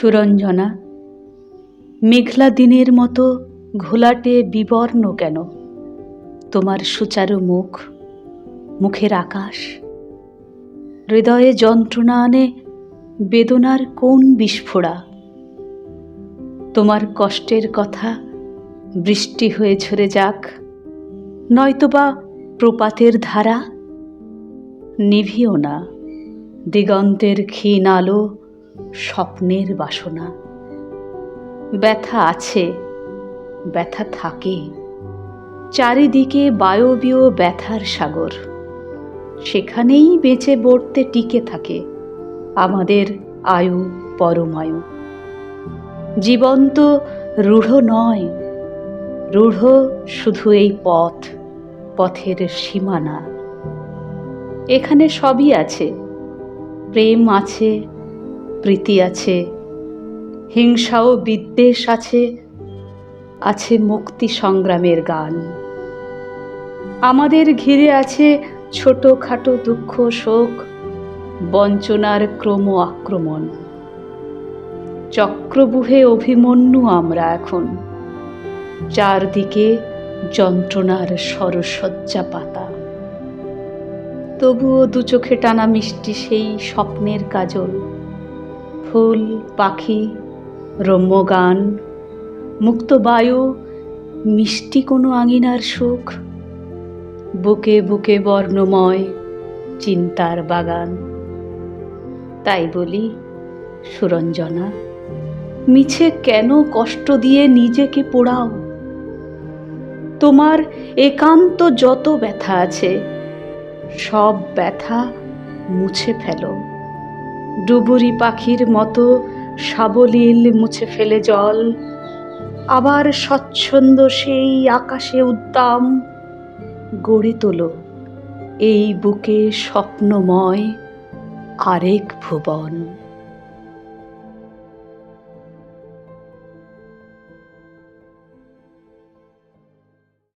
সুরঞ্জনা, মেঘলা দিনের মতো ঘোলাটে বিবর্ণ কেন তোমার সুচারু মুখ, মুখের আকাশ? হৃদয়ে যন্ত্রণা আনে বেদনার কোন বিস্ফোরা? তোমার কষ্টের কথা বৃষ্টি হয়ে ঝরে যাক, নয়তোবা প্রপাতের ধারা। নিভিও না দিগন্তের ক্ষীণ আলো, স্বপ্নের বাসনা। ব্যথা আছে, ব্যথা থাকে, চারিদিকে বায়বীয় ব্যথার সাগর। সেখানেই বেঁচে বর্তে টিকে থাকে আমাদের আয়ু পরমায়ু। জীবন তো রূঢ় নয়, রূঢ় শুধু এই পথ, পথের সীমানা। এখানে সবই আছে, প্রেম আছে, প্রীতি আছে, হিংসা ও বিদ্বেষ আছে, আছে মুক্তি সংগ্রামের গান। আমাদের ঘিরে আছে ছোটখাটো দুঃখ শোক, বঞ্চনার ক্রম আক্রমণ। চক্রবুহে অভিমন্যু আমরা এখন, চারদিকে যন্ত্রণার সরসজ্জা পাতা। তবুও দু চোখে টানা মিষ্টি সেই স্বপ্নের কাজল। ফুল, পাখি, রম্য গান, মুক্ত বায়ু, মিষ্টি কোনো আঙিনার সুখ। বুকে বুকে বর্ণময় চিন্তার বাগান। তাই বলি, সুরঞ্জনা, মিছে কেন কষ্ট দিয়ে নিজেকে পোড়াও? তোমার একান্ত যত ব্যথা আছে, সব ব্যথা মুছে ফেলো। ডুবুরি পাখির মতো সাবলীল মুছে ফেলে জল। আবার স্বচ্ছন্দ সেই আকাশে উদ্দাম গড়ে তোলো এই বুকে স্বপ্নময় আরেক ভুবন।